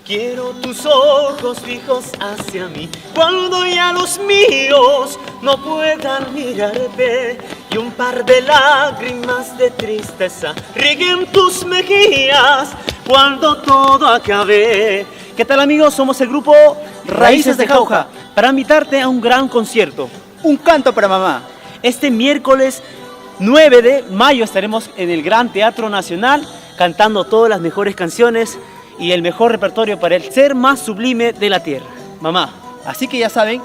Quiero tus ojos fijos hacia mí, cuando ya los míos no puedan mirarte, y un par de lágrimas de tristeza rieguen tus mejillas cuando todo acabe. ¿Qué tal, amigos? Somos el grupo Raíces de Jauja, para invitarte a un gran concierto. Un canto para mamá. Este miércoles 9 de mayo estaremos en el Gran Teatro Nacional cantando todas las mejores canciones y el mejor repertorio para el ser más sublime de la tierra, mamá. Así que ya saben,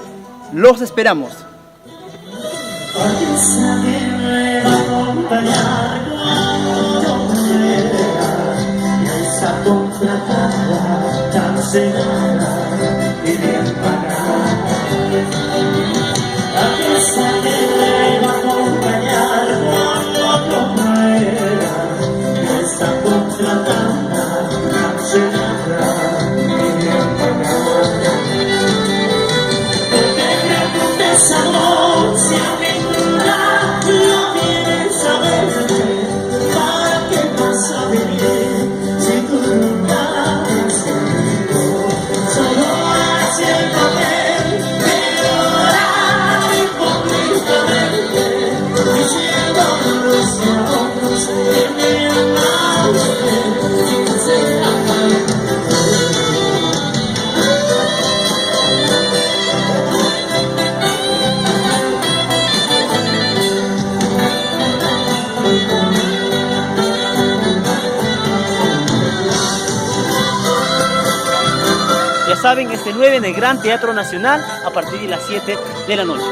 los esperamos. Ya saben, este 9 en el Gran Teatro Nacional a partir de las 7 de la noche.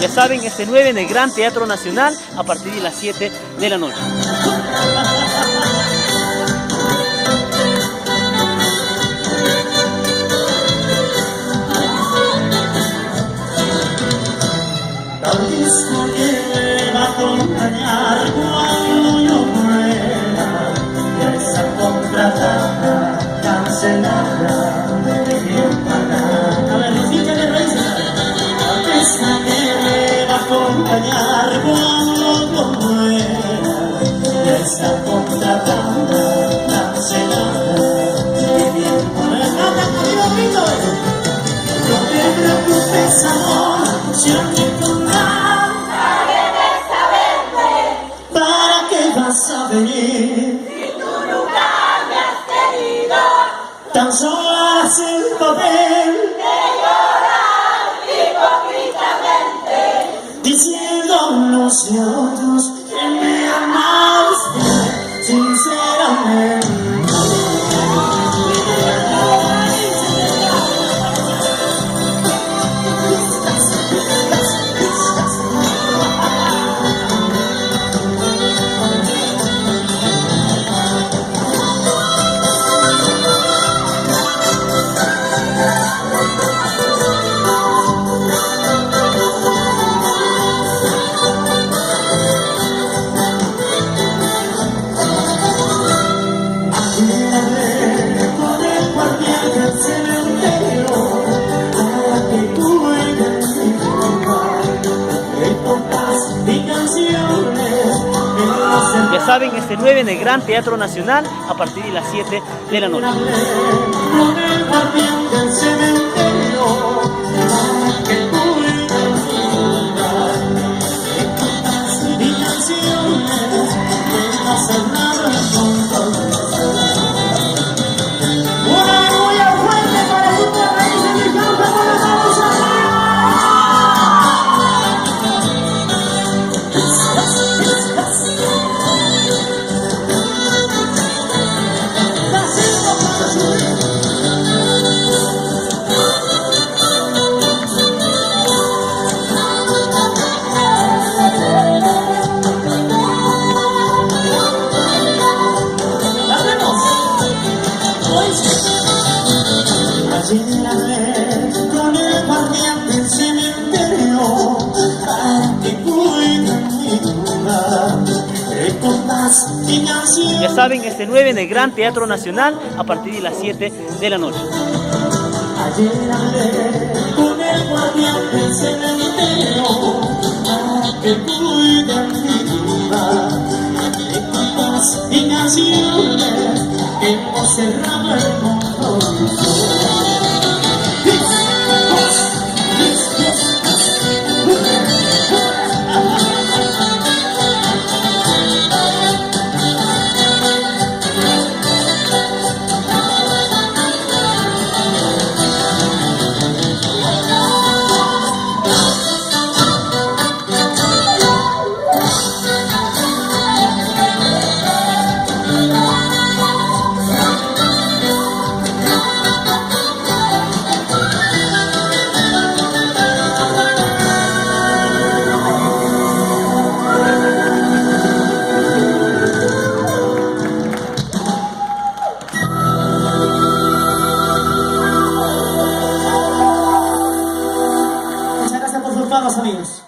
Ya saben, este 9 en el Gran Teatro Nacional a partir de las 7 de la noche. Tan solo has el poder de llorar hipócritamente, diciéndonos y a otros que me amamos sinceramente. saben, este 9 en el Gran Teatro Nacional a partir de las 7 de la noche. Con el guardián del cementerio, que cuida mi lugar, de cantas y canciones, que no se nada con todo. Una muy fuerte para tu país y mi causa por la causa. Lléname con el guardián del cementerio para que cuide mi lugar de compás y canción. Ya saben, este 9 en el Gran Teatro Nacional a partir de las 7 de la noche. Lléname con el guardián del cementerio para que cuide mi lugar de compás y canciones que hemos cerrado el compromiso. Muchas gracias por sus pagos, amigos.